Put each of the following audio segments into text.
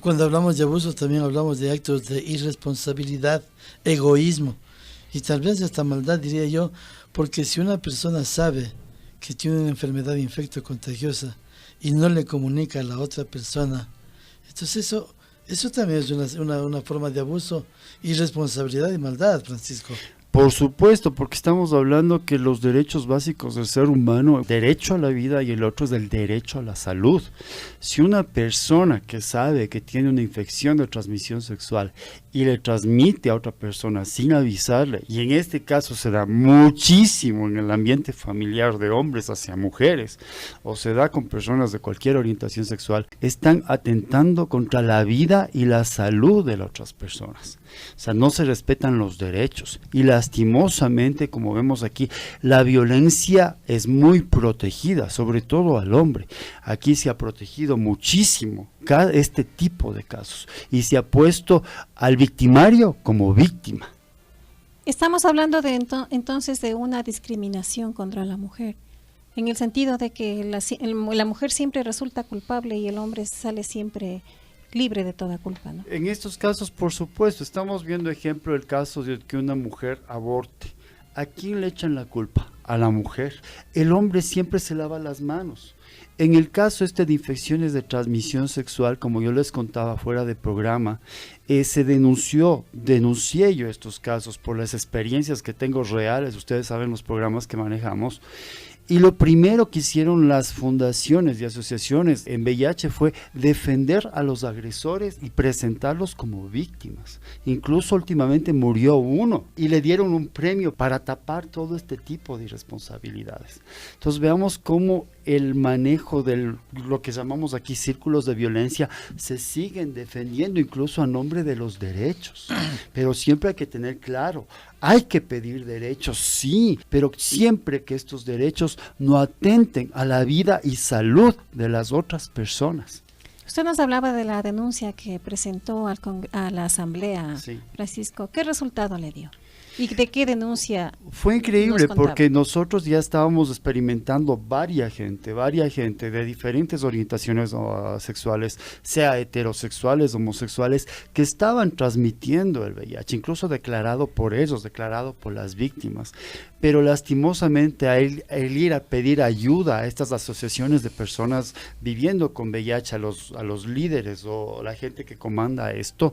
Cuando hablamos de abuso también hablamos de actos de irresponsabilidad, egoísmo y tal vez hasta maldad, diría yo, porque si una persona sabe que tiene una enfermedad infecto-contagiosa y no le comunica a la otra persona, entonces eso también es una forma de abuso, irresponsabilidad y maldad, Francisco. Por supuesto, porque estamos hablando que los derechos básicos del ser humano, el derecho a la vida y el otro es el derecho a la salud. Si una persona que sabe que tiene una infección de transmisión sexual y le transmite a otra persona sin avisarle, y en este caso se da muchísimo en el ambiente familiar de hombres hacia mujeres, o se da con personas de cualquier orientación sexual, están atentando contra la vida y la salud de las otras personas. O sea, no se respetan los derechos y lastimosamente, como vemos aquí, la violencia es muy protegida, sobre todo al hombre. Aquí se ha protegido muchísimo este tipo de casos y se ha puesto al victimario como víctima. Estamos hablando de entonces de una discriminación contra la mujer, en el sentido de que la mujer siempre resulta culpable y el hombre sale siempre libre de toda culpa, ¿no? En estos casos, por supuesto, estamos viendo ejemplo el caso de que una mujer aborte. ¿A quién le echan la culpa? A la mujer. El hombre siempre se lava las manos. En el caso de infecciones de transmisión sexual, como yo les contaba fuera de programa, denuncié yo estos casos por las experiencias que tengo reales, ustedes saben los programas que manejamos. Y lo primero que hicieron las fundaciones y asociaciones en VIH fue defender a los agresores y presentarlos como víctimas. Incluso últimamente murió uno y le dieron un premio para tapar todo este tipo de irresponsabilidades. Entonces veamos cómo el manejo de lo que llamamos aquí círculos de violencia se siguen defendiendo incluso a nombre de los derechos. Pero siempre hay que tener claro, hay que pedir derechos, sí, pero siempre que estos derechos no atenten a la vida y salud de las otras personas. Usted nos hablaba de la denuncia que presentó a la asamblea, sí. Francisco. ¿Qué resultado le dio? ¿Y de qué denuncia? Fue increíble porque nosotros ya estábamos experimentando varias gente de diferentes orientaciones sexuales, sea heterosexuales, homosexuales, que estaban transmitiendo el VIH, incluso declarado por ellos, declarado por las víctimas. Pero lastimosamente el ir a pedir ayuda a estas asociaciones de personas viviendo con VIH, a los líderes o la gente que comanda esto,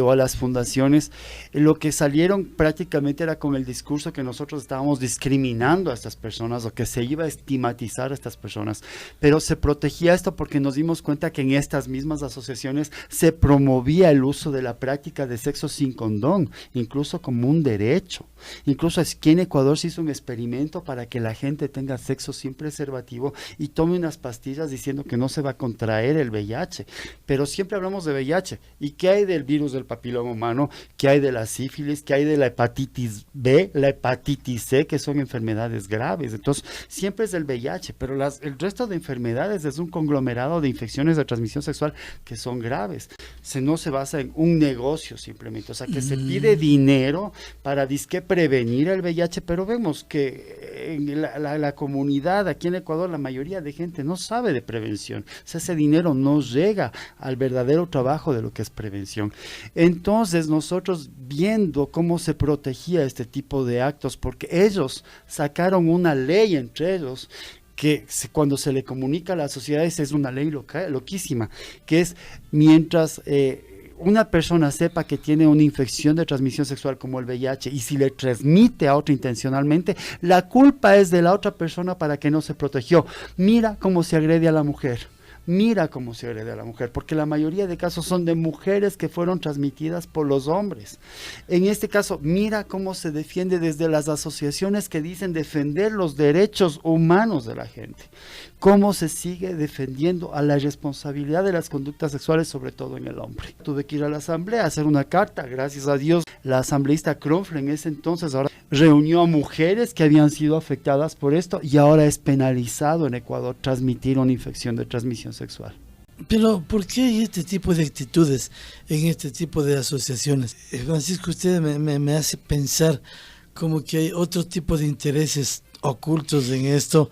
o a las fundaciones, lo que salieron prácticamente era con el discurso que nosotros estábamos discriminando a estas personas o que se iba a estigmatizar a estas personas, pero se protegía esto porque nos dimos cuenta que en estas mismas asociaciones se promovía el uso de la práctica de sexo sin condón, incluso como un derecho. Incluso aquí en Ecuador se hizo un experimento para que la gente tenga sexo sin preservativo y tome unas pastillas diciendo que no se va a contraer el VIH, pero siempre hablamos de VIH. ¿Y qué hay del virus del papiloma humano? ¿Qué hay de la sífilis? ¿Qué hay de la hepatitis B, la hepatitis C, que son enfermedades graves? Entonces siempre es el VIH, pero el resto de enfermedades es un conglomerado de infecciones de transmisión sexual que son graves. No se basa en un negocio simplemente, o sea que se pide dinero para disque prevenir el VIH, pero vemos que en la comunidad aquí en Ecuador la mayoría de gente no sabe de prevención, o sea, ese dinero no llega al verdadero trabajo de lo que es prevención. Entonces nosotros viendo cómo se protegía este tipo de actos, porque ellos sacaron una ley entre ellos, que cuando se le comunica a la sociedad es una ley loquísima, que es mientras una persona sepa que tiene una infección de transmisión sexual como el VIH y si le transmite a otra intencionalmente, la culpa es de la otra persona para que no se protegió. Mira cómo se agrede a la mujer. Mira cómo se agrede a la mujer, porque la mayoría de casos son de mujeres que fueron transmitidas por los hombres. En este caso, mira cómo se defiende desde las asociaciones que dicen defender los derechos humanos de la gente. Cómo se sigue defendiendo a la responsabilidad de las conductas sexuales, sobre todo en el hombre. Tuve que ir a la asamblea a hacer una carta, gracias a Dios, la asambleísta Kronfle en ese entonces ahora reunió a mujeres que habían sido afectadas por esto y ahora es penalizado en Ecuador transmitir una infección de transmisión sexual. Pero ¿por qué hay este tipo de actitudes en este tipo de asociaciones? Francisco, usted me hace pensar como que hay otro tipo de intereses ocultos en esto.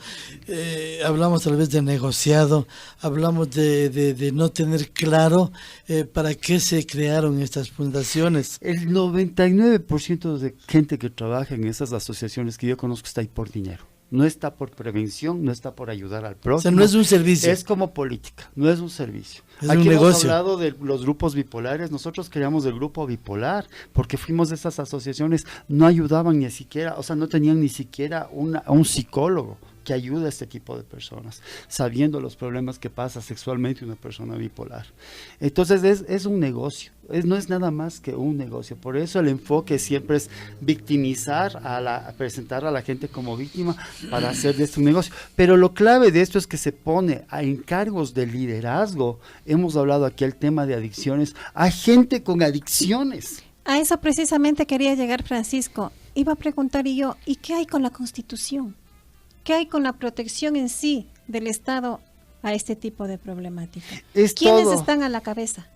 Hablamos tal vez de negociado, hablamos de no tener claro para qué se crearon estas fundaciones. El 99% de gente que trabaja en esas asociaciones que yo conozco está ahí por dinero. No está por prevención, no está por ayudar al prójimo. O sea, no es un servicio. Es como política, no es un servicio. Es Aquí un hemos negocio. hablado de los grupos bipolares. Nosotros creamos el grupo bipolar porque fuimos de esas asociaciones, no ayudaban ni siquiera, o sea, no tenían ni siquiera un psicólogo que ayude a este tipo de personas, sabiendo los problemas que pasa sexualmente una persona bipolar. Entonces es un negocio, no es nada más que un negocio. Por eso el enfoque siempre es victimizar, presentar a la gente como víctima para hacer de esto un negocio. Pero lo clave de esto es que se pone a encargos de liderazgo. Hemos hablado aquí el tema de adicciones, a gente con adicciones. A eso precisamente quería llegar, Francisco. Iba a preguntar yo, ¿y qué hay con la Constitución? ¿Qué hay con la protección en sí del Estado a este tipo de problemática? ¿Quiénes están a la cabeza?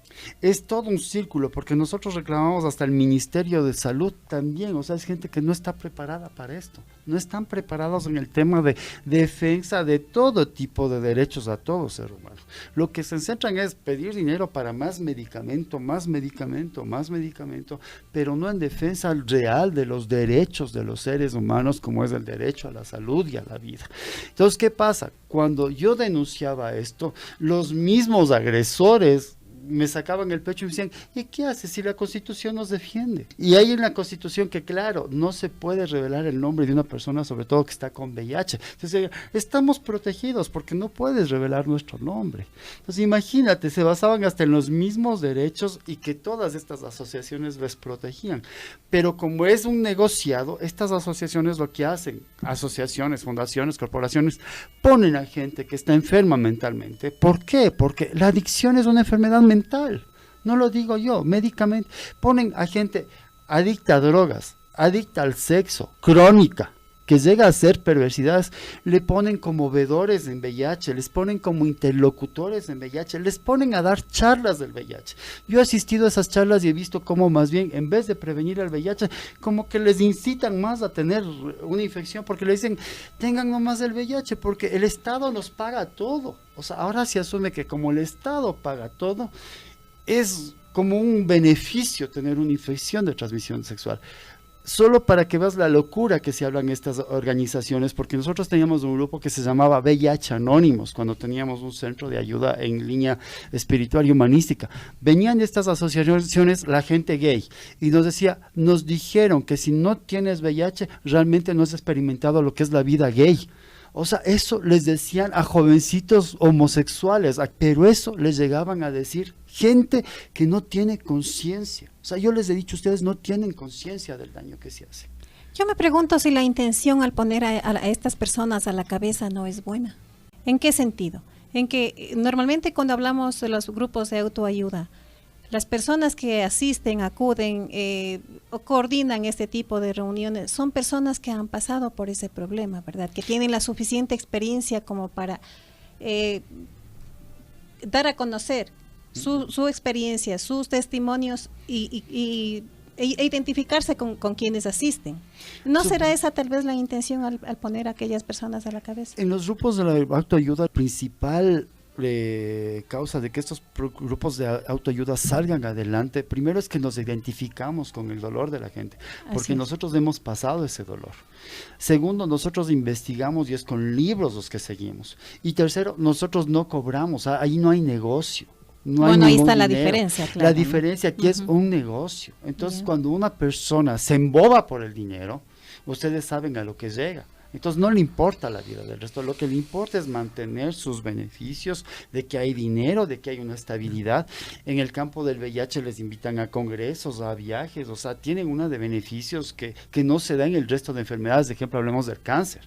Es todo un círculo, porque nosotros reclamamos hasta el Ministerio de Salud también. O sea, es gente que no está preparada para esto, no están preparados en el tema de defensa de todo tipo de derechos a todo ser humano. Lo que se centran es pedir dinero para más medicamento, pero no en defensa real de los derechos de los seres humanos, como es el derecho a la salud y a la vida. Entonces, ¿qué pasa? Cuando yo denunciaba esto, los mismos agresores me sacaban el pecho y me decían, ¿y qué haces si la Constitución nos defiende? Y hay en la Constitución que, claro, no se puede revelar el nombre de una persona, sobre todo que está con VIH. Entonces, estamos protegidos porque no puedes revelar nuestro nombre. Entonces, imagínate, se basaban hasta en los mismos derechos y que todas estas asociaciones les protegían. Pero como es un negociado, estas asociaciones lo que hacen, asociaciones, fundaciones, corporaciones, ponen a gente que está enferma mentalmente. ¿Por qué? Porque la adicción es una enfermedad mental. No lo digo yo, médicamente. Ponen a gente adicta a drogas, adicta al sexo, crónica, que llega a ser perversidades, le ponen como vedores en VIH, les ponen como interlocutores en VIH, les ponen a dar charlas del VIH. Yo he asistido a esas charlas y he visto cómo más bien, en vez de prevenir el VIH, como que les incitan más a tener una infección, porque le dicen, tengan nomás el VIH, porque el Estado nos paga todo. O sea, ahora se asume que como el Estado paga todo, es como un beneficio tener una infección de transmisión sexual. Solo para que veas la locura que se hablan en estas organizaciones, porque nosotros teníamos un grupo que se llamaba VIH Anónimos, cuando teníamos un centro de ayuda en línea espiritual y humanística. Venían de estas asociaciones la gente gay y nos dijeron que si no tienes VIH, realmente no has experimentado lo que es la vida gay. O sea, eso les decían a jovencitos homosexuales, pero eso les llegaban a decir gente que no tiene conciencia. O sea, yo les he dicho, ustedes no tienen conciencia del daño que se hace. Yo me pregunto si la intención al poner a estas personas a la cabeza no es buena. ¿En qué sentido? En que normalmente cuando hablamos de los grupos de autoayuda, las personas que asisten, acuden o coordinan este tipo de reuniones son personas que han pasado por ese problema, ¿verdad? Que tienen la suficiente experiencia como para dar a conocer su experiencia, sus testimonios e identificarse con quienes asisten. ¿No será esa tal vez la intención al poner a aquellas personas a la cabeza? En los grupos de la autoayuda, principal causa de que estos grupos de autoayuda salgan adelante, primero es que nos identificamos con el dolor de la gente, porque nosotros hemos pasado ese dolor. Segundo, nosotros investigamos y es con libros los que seguimos. Y tercero, nosotros no cobramos, ahí no hay negocio. No bueno, hay ahí está dinero. La diferencia, claro. La diferencia aquí es un negocio. Entonces, cuando una persona se emboba por el dinero, ustedes saben a lo que llega. Entonces no le importa la vida del resto, lo que le importa es mantener sus beneficios, de que hay dinero, de que hay una estabilidad. En el campo del VIH les invitan a congresos, a viajes, o sea, tienen una de beneficios que no se da en el resto de enfermedades. De ejemplo, hablemos del cáncer.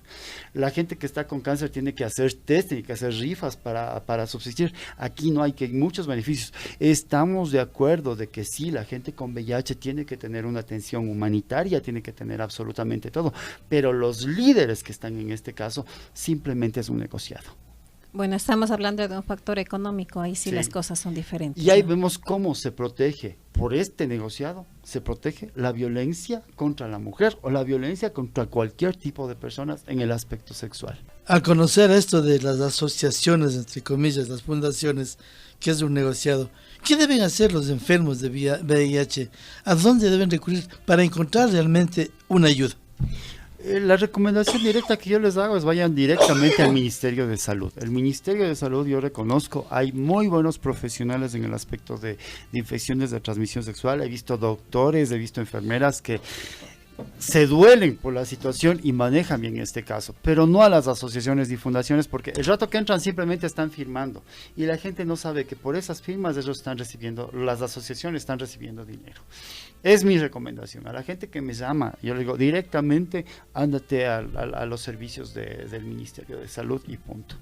La gente que está con cáncer tiene que hacer test, tiene que hacer rifas para subsistir. Aquí no hay muchos beneficios. Estamos de acuerdo de que sí, la gente con VIH tiene que tener una atención humanitaria, tiene que tener absolutamente todo, pero los líderes que están en este caso simplemente es un negociado. Bueno, estamos hablando de un factor económico, ahí sí las cosas son diferentes. Y ahí vemos cómo se protege, por este negociado, se protege la violencia contra la mujer o la violencia contra cualquier tipo de personas en el aspecto sexual. Al conocer esto de las asociaciones, entre comillas, las fundaciones, que es un negociado, ¿qué deben hacer los enfermos de VIH? ¿A dónde deben recurrir para encontrar realmente una ayuda? La recomendación directa que yo les hago es vayan directamente al Ministerio de Salud. El Ministerio de Salud, yo reconozco, hay muy buenos profesionales en el aspecto de infecciones de transmisión sexual. He visto doctores, he visto enfermeras que se duelen por la situación y manejan bien este caso, pero no a las asociaciones y fundaciones, porque el rato que entran simplemente están firmando y la gente no sabe que por esas firmas ellos están recibiendo, las asociaciones están recibiendo dinero. Es mi recomendación a la gente que me llama, yo le digo directamente ándate a los servicios del Ministerio de Salud y punto.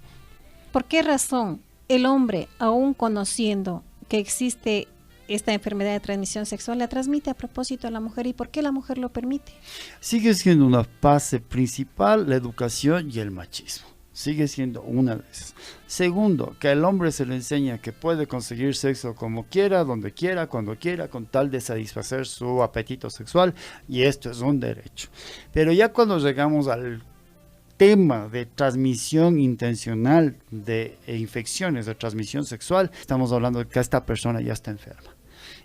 ¿Por qué razón el hombre, aún conociendo que existe esta enfermedad de transmisión sexual, la transmite a propósito a la mujer, y por qué la mujer lo permite? Sigue siendo una base principal la educación y el machismo. Sigue siendo una de esas. Segundo, que al hombre se le enseña que puede conseguir sexo como quiera, donde quiera, cuando quiera, con tal de satisfacer su apetito sexual, y esto es un derecho. Pero ya cuando llegamos al tema de transmisión intencional de infecciones de transmisión sexual, estamos hablando de que esta persona ya está enferma.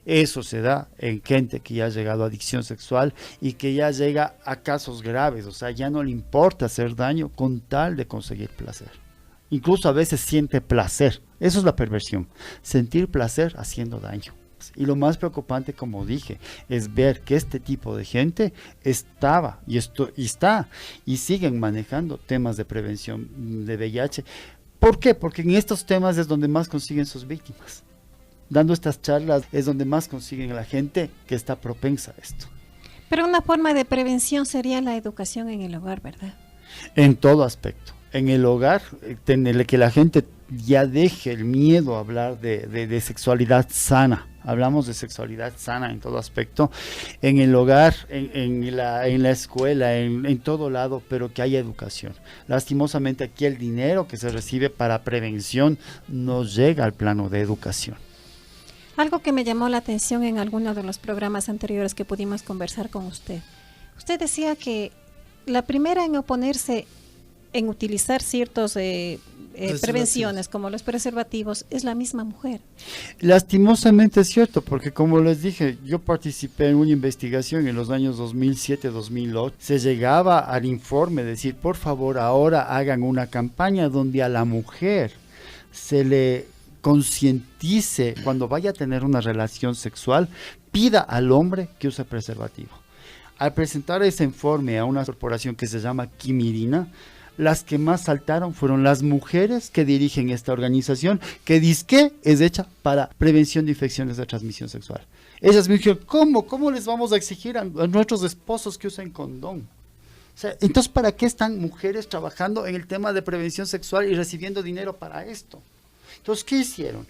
Eso se da en gente que ya ha llegado a adicción sexual y que ya llega a casos graves, o sea, ya no le importa hacer daño con tal de conseguir placer. Incluso a veces siente placer, eso es la perversión, sentir placer haciendo daño. Y lo más preocupante, como dije, es ver que este tipo de gente estaba y está y siguen manejando temas de prevención de VIH. ¿Por qué? Porque en estos temas es donde más consiguen sus víctimas. Dando estas charlas es donde más consiguen a la gente que está propensa a esto. Pero una forma de prevención sería la educación en el hogar, ¿verdad? En todo aspecto. En el hogar, que la gente ya deje el miedo a hablar de sexualidad sana. Hablamos de sexualidad sana en todo aspecto, en el hogar, en la escuela, en todo lado, pero que haya educación. Lastimosamente aquí el dinero que se recibe para prevención no llega al plano de educación. Algo que me llamó la atención en alguno de los programas anteriores que pudimos conversar con usted. Usted decía que la primera en oponerse en utilizar ciertos prevenciones como los preservativos es la misma mujer. Lastimosamente es cierto, porque como les dije, yo participé en una investigación en los años 2007-2008. Se llegaba al informe decir, por favor, ahora hagan una campaña donde a la mujer se le concientice cuando vaya a tener una relación sexual, pida al hombre que use preservativo. Al presentar ese informe a una corporación que se llama Quimirina, las que más saltaron fueron las mujeres que dirigen esta organización, que dizque es hecha para prevención de infecciones de transmisión sexual. Ellas me dijeron, ¿cómo les vamos a exigir a nuestros esposos que usen condón? O sea, entonces, ¿para qué están mujeres trabajando en el tema de prevención sexual y recibiendo dinero para esto? Entonces, ¿qué hicieron?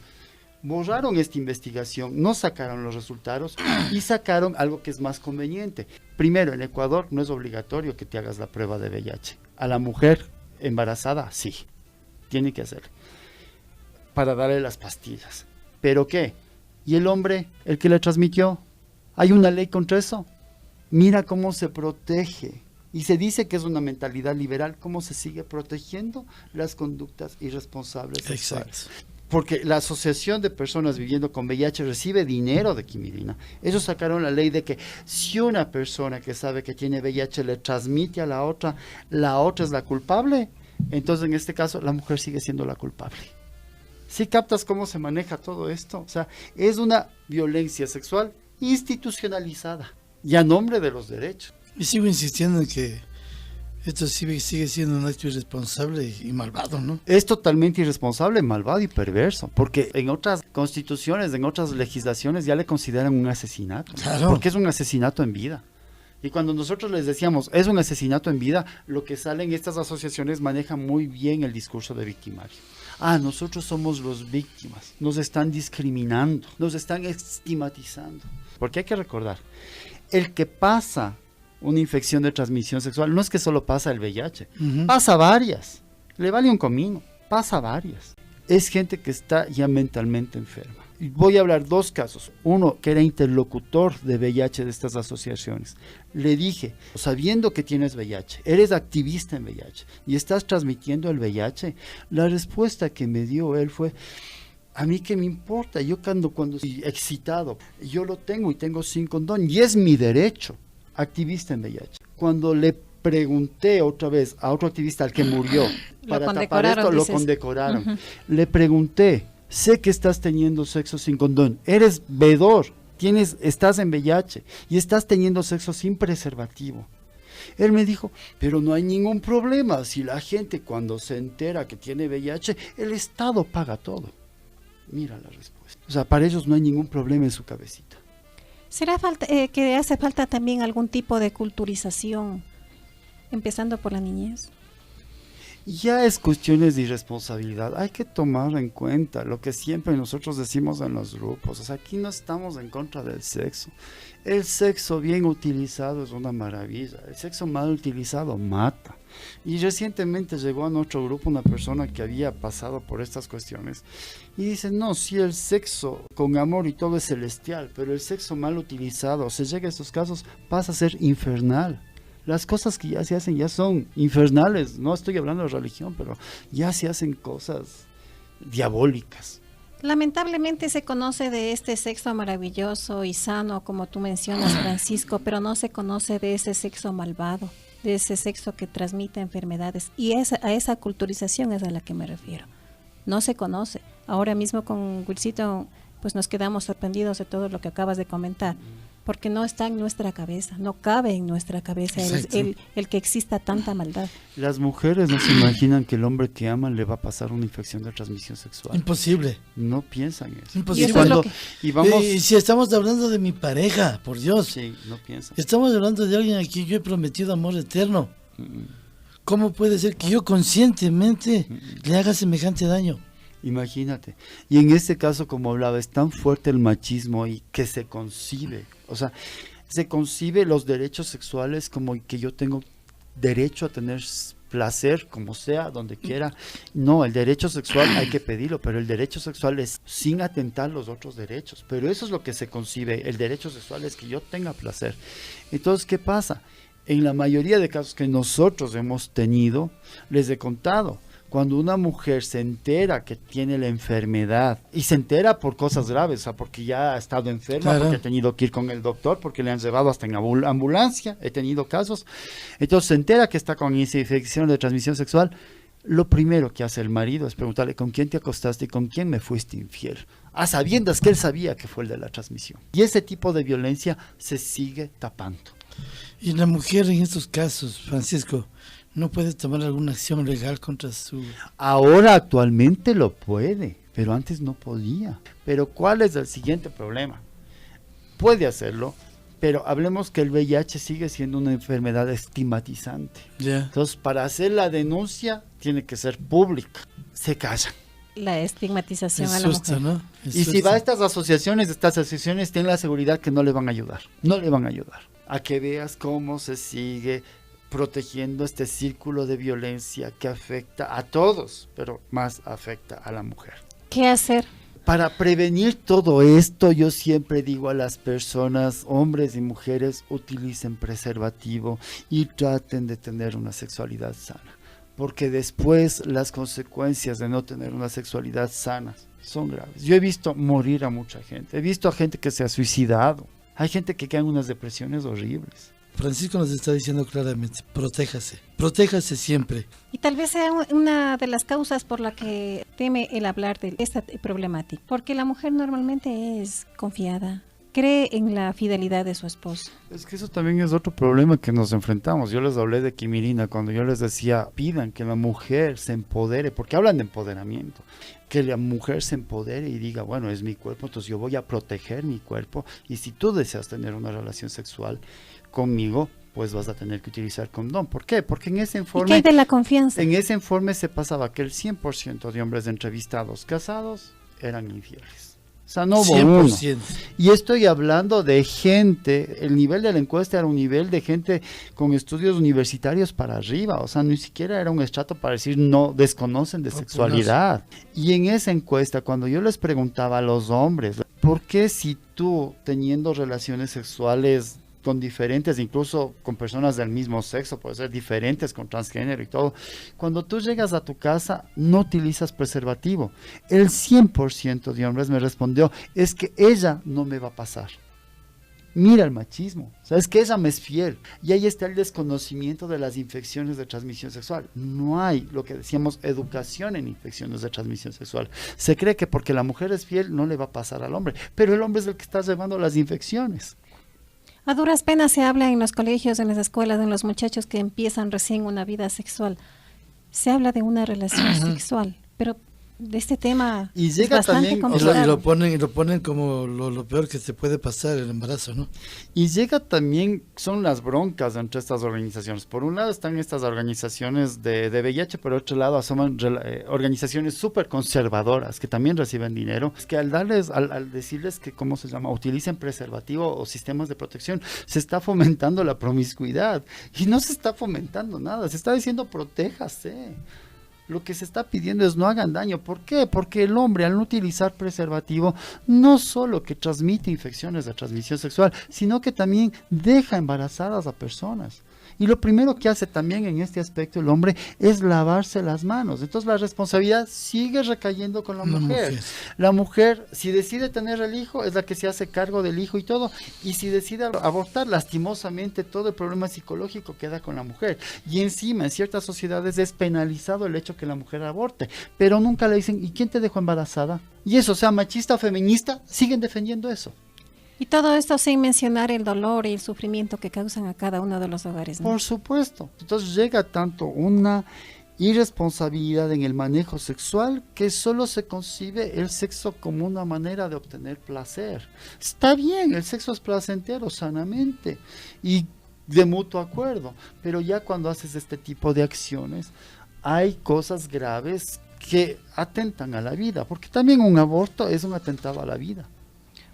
Borraron esta investigación, no sacaron los resultados y sacaron algo que es más conveniente. Primero, en Ecuador no es obligatorio que te hagas la prueba de VIH. A la mujer embarazada, sí, tiene que hacerlo, para darle las pastillas. ¿Pero qué? ¿Y el hombre, el que le transmitió? ¿Hay una ley contra eso? Mira cómo se protege. Y se dice que es una mentalidad liberal, ¿cómo se sigue protegiendo las conductas irresponsables sexuales? Exacto. Porque la Asociación de Personas Viviendo con VIH recibe dinero de Quimirina. Ellos sacaron la ley de que si una persona que sabe que tiene VIH le transmite a la otra es la culpable. Entonces, en este caso, la mujer sigue siendo la culpable. ¿Sí captas cómo se maneja todo esto? O sea, es una violencia sexual institucionalizada y a nombre de los derechos. Y sigo insistiendo en que esto sigue siendo un acto irresponsable y malvado, ¿no? Es totalmente irresponsable, malvado y perverso, porque en otras constituciones, en otras legislaciones ya le consideran un asesinato, claro, porque es un asesinato en vida. Y cuando nosotros les decíamos, es un asesinato en vida, lo que salen estas asociaciones manejan muy bien el discurso de victimario. Nosotros somos los víctimas, nos están discriminando, nos están estigmatizando. Porque hay que recordar, el que pasa una infección de transmisión sexual no es que solo pasa el VIH, pasa varias, le vale un comino. pasa varias. Es gente que está ya mentalmente enferma. Y voy a hablar 2 casos. Uno que era interlocutor de VIH de estas asociaciones. Le dije, sabiendo que tienes VIH, eres activista en VIH y estás transmitiendo el VIH, la respuesta que me dio él fue: a mí qué me importa, yo cuando estoy excitado, yo lo tengo y tengo sin condón y es mi derecho, activista en VIH. Cuando le pregunté otra vez a otro activista, al que murió, para tapar esto, lo condecoraron. Uh-huh. Le pregunté, sé que estás teniendo sexo sin condón, eres vedor, estás en VIH y estás teniendo sexo sin preservativo. Él me dijo, pero no hay ningún problema, si la gente cuando se entera que tiene VIH, el Estado paga todo. Mira la respuesta. O sea, para ellos no hay ningún problema en su cabecita. ¿Será que hace falta también algún tipo de culturización, empezando por la niñez? Ya es cuestiones de irresponsabilidad, hay que tomar en cuenta lo que siempre nosotros decimos en los grupos. O sea, aquí no estamos en contra del sexo. El sexo bien utilizado es una maravilla, el sexo mal utilizado mata. Y recientemente llegó a nuestro grupo una persona que había pasado por estas cuestiones y dice, no, sí, el sexo con amor y todo es celestial, pero el sexo mal utilizado, se llega a estos casos, pasa a ser infernal. Las cosas que ya se hacen ya son infernales, no estoy hablando de religión, pero ya se hacen cosas diabólicas. Lamentablemente se conoce de este sexo maravilloso y sano, como tú mencionas, Francisco, pero no se conoce de ese sexo malvado, de ese sexo que transmite enfermedades. Y a esa culturización es a la que me refiero. No se conoce. Ahora mismo con Wilsito, pues nos quedamos sorprendidos de todo lo que acabas de comentar, porque no está en nuestra cabeza, no cabe en nuestra cabeza el que exista tanta maldad. Las mujeres no se imaginan que el hombre que aman le va a pasar una infección de transmisión sexual. Imposible. No piensan eso. Imposible. Y si estamos hablando de mi pareja, por Dios. Sí, no piensan. Estamos hablando de alguien a quien yo he prometido amor eterno. ¿Cómo puede ser que yo conscientemente le haga semejante daño? Imagínate. Y en este caso, como hablaba, es tan fuerte el machismo y que se concibe, o sea, se concibe los derechos sexuales como que yo tengo derecho a tener placer, como sea, donde quiera. No, el derecho sexual hay que pedirlo, pero el derecho sexual es sin atentar los otros derechos. Pero eso es lo que se concibe, el derecho sexual es que yo tenga placer. Entonces, ¿qué pasa? En la mayoría de casos que nosotros hemos tenido, les he contado, cuando una mujer se entera que tiene la enfermedad y se entera por cosas graves, o sea, porque ya ha estado enferma, claro, porque ha tenido que ir con el doctor, porque le han llevado hasta en ambulancia, he tenido casos, entonces se entera que está con esa infección de transmisión sexual, lo primero que hace el marido es preguntarle con quién te acostaste y con quién me fuiste infiel, a sabiendas que él sabía que fue el de la transmisión. Y ese tipo de violencia se sigue tapando. Y la mujer en estos casos, Francisco, ¿no puede tomar alguna acción legal contra su...? Ahora actualmente lo puede, pero antes no podía. Pero ¿cuál es el siguiente problema? Puede hacerlo, pero hablemos que el VIH sigue siendo una enfermedad estigmatizante. Entonces, para hacer la denuncia tiene que ser pública. Se callan. La estigmatización a la mujer. ¿No? Y si va a estas asociaciones tienen la seguridad que no le van a ayudar. No le van a ayudar. A que veas cómo se sigue protegiendo este círculo de violencia que afecta a todos, pero más afecta a la mujer. ¿Qué hacer? Para prevenir todo esto, yo siempre digo a las personas, hombres y mujeres, utilicen preservativo y traten de tener una sexualidad sana, porque después las consecuencias de no tener una sexualidad sana son graves. Yo he visto morir a mucha gente, he visto a gente que se ha suicidado, hay gente que queda en unas depresiones horribles. Francisco nos está diciendo claramente, protéjase siempre. Y tal vez sea una de las causas por la que teme el hablar de esta problemática, porque la mujer normalmente es confiada, cree en la fidelidad de su esposo. Es que eso también es otro problema que nos enfrentamos. Yo les hablé de Quimirina cuando yo les decía, pidan que la mujer se empodere, porque hablan de empoderamiento, que la mujer se empodere y diga, bueno, es mi cuerpo, entonces yo voy a proteger mi cuerpo, y si tú deseas tener una relación sexual conmigo, pues vas a tener que utilizar condón. ¿Por qué? Porque en ese informe... ¿Y qué hay de la confianza? En ese informe se pasaba que el 100% de hombres entrevistados casados eran infieles. O sea, no hubo 100%. Y estoy hablando de gente, el nivel de la encuesta era un nivel de gente con estudios universitarios para arriba, o sea, ni siquiera era un estrato para decir no, desconocen de sexualidad. Y en esa encuesta, cuando yo les preguntaba a los hombres, ¿por qué si tú teniendo relaciones sexuales con diferentes, incluso con personas del mismo sexo, puede ser diferentes, con transgénero y todo, cuando tú llegas a tu casa no utilizas preservativo? El 100% de hombres me respondió, es que ella no me va a pasar. Mira el machismo, o sea, es que ella me es fiel. Y ahí está el desconocimiento de las infecciones de transmisión sexual. No hay, lo que decíamos, educación en infecciones de transmisión sexual. Se cree que porque la mujer es fiel no le va a pasar al hombre, pero el hombre es el que está llevando las infecciones. A duras penas se habla en los colegios, en las escuelas, en los muchachos que empiezan recién una vida sexual. Se habla de una relación sexual, pero de este tema y llega es bastante también, complicado. Y lo ponen como lo peor que se puede pasar, el embarazo, ¿no? Y llega también, son las broncas entre estas organizaciones. Por un lado están estas organizaciones de VIH, por otro lado asoman organizaciones súper conservadoras que también reciben dinero. Es que al decirles que, ¿cómo se llama?, utilicen preservativo o sistemas de protección, se está fomentando la promiscuidad. Y no se está fomentando nada, se está diciendo protéjase. Lo que se está pidiendo es no hagan daño. ¿Por qué? Porque el hombre, al no utilizar preservativo, no solo que transmite infecciones de transmisión sexual, sino que también deja embarazadas a personas. Y lo primero que hace también en este aspecto el hombre es lavarse las manos. Entonces la responsabilidad sigue recayendo con la mujer. La mujer, si decide tener el hijo, es la que se hace cargo del hijo y todo. Y si decide abortar, lastimosamente todo el problema psicológico queda con la mujer. Y encima, en ciertas sociedades es penalizado el hecho que la mujer aborte. Pero nunca le dicen, ¿y quién te dejó embarazada? Y eso, sea machista o feminista, siguen defendiendo eso. Y todo esto sin mencionar el dolor y el sufrimiento que causan a cada uno de los hogares, ¿no? Por supuesto. Entonces llega tanto una irresponsabilidad en el manejo sexual que solo se concibe el sexo como una manera de obtener placer. Está bien, el sexo es placentero sanamente y de mutuo acuerdo, pero ya cuando haces este tipo de acciones hay cosas graves que atentan a la vida, porque también un aborto es un atentado a la vida.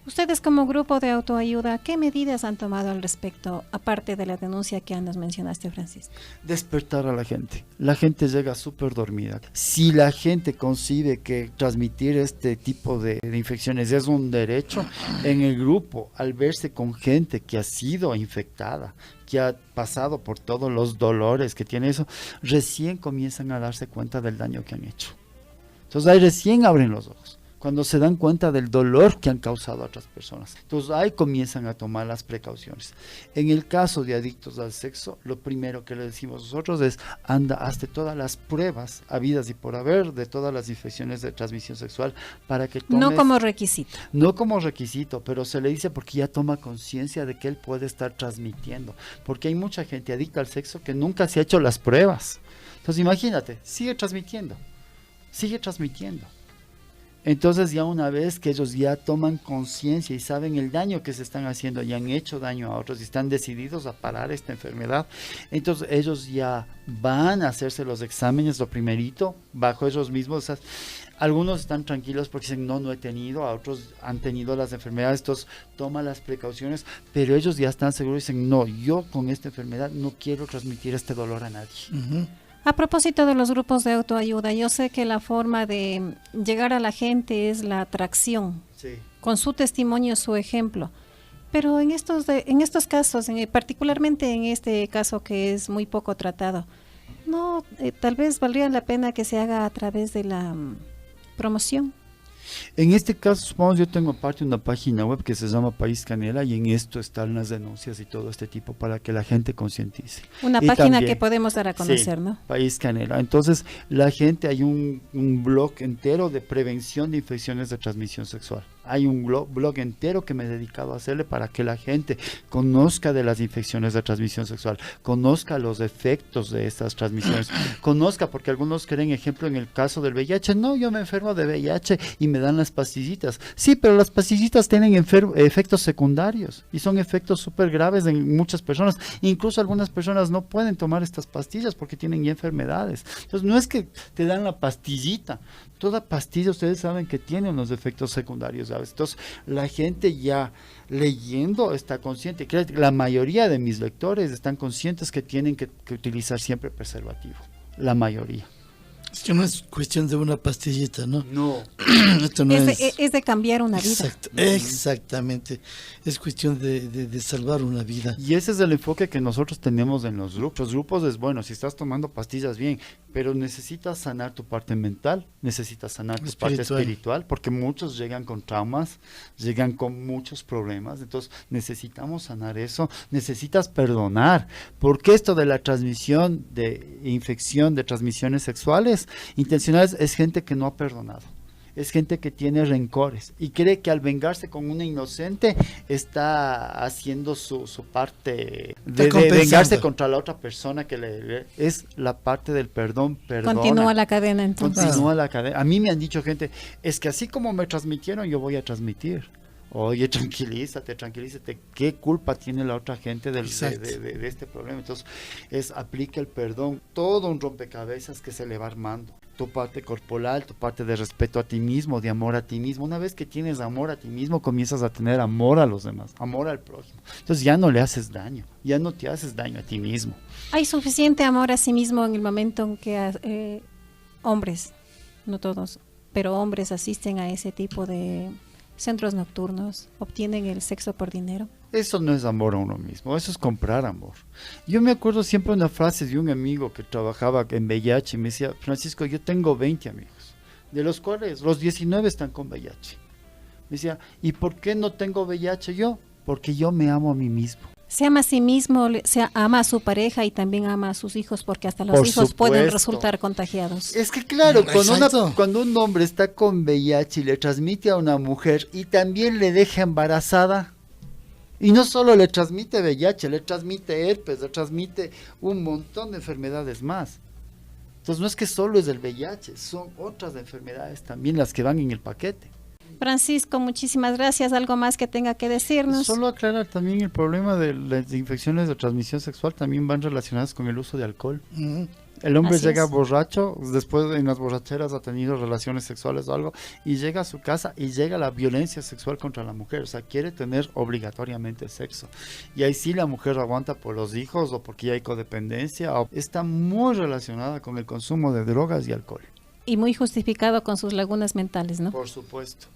Ustedes como grupo de autoayuda, ¿qué medidas han tomado al respecto, aparte de la denuncia que nos mencionaste, Francisco? Despertar a la gente. La gente llega súper dormida. Si la gente concibe que transmitir este tipo de infecciones es un derecho, en el grupo, al verse con gente que ha sido infectada, que ha pasado por todos los dolores que tiene eso, recién comienzan a darse cuenta del daño que han hecho. Entonces ahí recién abren los ojos, cuando se dan cuenta del dolor que han causado a otras personas. Entonces ahí comienzan a tomar las precauciones. En el caso de adictos al sexo, lo primero que le decimos nosotros es, anda, hazte todas las pruebas habidas y por haber de todas las infecciones de transmisión sexual para que tomes... No como requisito. No como requisito, pero se le dice porque ya toma conciencia de que él puede estar transmitiendo. Porque hay mucha gente adicta al sexo que nunca se ha hecho las pruebas. Entonces imagínate, sigue transmitiendo. Entonces ya una vez que ellos ya toman conciencia y saben el daño que se están haciendo y han hecho daño a otros y están decididos a parar esta enfermedad, entonces ellos ya van a hacerse los exámenes, lo primerito, bajo ellos mismos. O sea, algunos están tranquilos porque dicen, no he tenido, a otros han tenido las enfermedades, entonces toma las precauciones, pero ellos ya están seguros y dicen, no, yo con esta enfermedad no quiero transmitir este dolor a nadie. Uh-huh. A propósito de los grupos de autoayuda, yo sé que la forma de llegar a la gente es la atracción, sí, con su testimonio, su ejemplo. Pero en estos casos, particularmente en este caso que es muy poco tratado, no, tal vez valdría la pena que se haga a través de la promoción. En este caso, supongamos, yo tengo aparte una página web que se llama País Canela y en esto están las denuncias y todo este tipo para que la gente concientice. Una y página también, que podemos dar a conocer, sí, ¿no? País Canela. Entonces, la gente, hay un blog entero de prevención de infecciones de transmisión sexual. Hay un blog entero que me he dedicado a hacerle para que la gente conozca de las infecciones de transmisión sexual, conozca los efectos de estas transmisiones, conozca, porque algunos creen, ejemplo, en el caso del VIH, no, yo me enfermo de VIH y me dan las pastillitas. Sí, pero las pastillitas tienen efectos secundarios y son efectos súper graves en muchas personas. Incluso algunas personas no pueden tomar estas pastillas porque tienen ya enfermedades. Entonces, no es que te dan la pastillita, Toda pastilla ustedes saben que tiene unos efectos secundarios, ¿sabes? Entonces la gente ya leyendo está consciente. Creo que la mayoría de mis lectores están conscientes que tienen que utilizar siempre preservativo. La mayoría. Es que no es cuestión de una pastillita, ¿no? No. Esto no es de cambiar una vida. Exactamente. Es cuestión de salvar una vida. Y ese es el enfoque que nosotros tenemos en los grupos. Los grupos es, bueno, si estás tomando pastillas bien, pero necesitas sanar tu parte mental, necesitas sanar tu parte espiritual, porque muchos llegan con traumas, llegan con muchos problemas, entonces necesitamos sanar eso, necesitas perdonar, porque esto de la transmisión de infección de transmisiones sexuales intencionales es gente que no ha perdonado. Es gente que tiene rencores y cree que al vengarse con una inocente está haciendo su parte de vengarse contra la otra persona que es la parte del perdón. Perdona. Continúa la cadena entonces. Continúa la cadena. A mí me han dicho gente, es que así como me transmitieron, yo voy a transmitir. Oye, tranquilízate. ¿Qué culpa tiene la otra gente de este problema? Entonces, aplica el perdón, todo un rompecabezas que se le va armando. Tu parte corporal, tu parte de respeto a ti mismo, de amor a ti mismo. Una vez que tienes amor a ti mismo, comienzas a tener amor a los demás, amor al prójimo. Entonces ya no le haces daño, ya no te haces daño a ti mismo. Hay suficiente amor a sí mismo en el momento en que hombres, no todos, pero hombres asisten a ese tipo de centros nocturnos, obtienen el sexo por dinero. Eso no es amor a uno mismo, eso es comprar amor. Yo me acuerdo siempre una frase de un amigo que trabajaba en VIH y me decía, Francisco, yo tengo 20 amigos, de los cuales los 19 están con VIH. Me decía, ¿y por qué no tengo VIH yo? Porque yo me amo a mí mismo. Se ama a sí mismo, se ama a su pareja y también ama a sus hijos, porque hasta los hijos pueden resultar contagiados. Es que claro, cuando un hombre está con VIH y le transmite a una mujer y también le deja embarazada, y no solo le transmite VIH, le transmite herpes, le transmite un montón de enfermedades más. Entonces no es que solo es el VIH, son otras enfermedades también las que van en el paquete. Francisco, muchísimas gracias. ¿Algo más que tenga que decirnos? Solo aclarar también el problema de las infecciones de transmisión sexual también van relacionadas con el uso de alcohol. El hombre llega borracho, después en las borracheras ha tenido relaciones sexuales o algo, y llega a su casa y llega la violencia sexual contra la mujer, o sea, quiere tener obligatoriamente sexo. Y ahí sí la mujer aguanta por los hijos o porque ya hay codependencia, o está muy relacionada con el consumo de drogas y alcohol. Y muy justificado con sus lagunas mentales, ¿no? Por supuesto.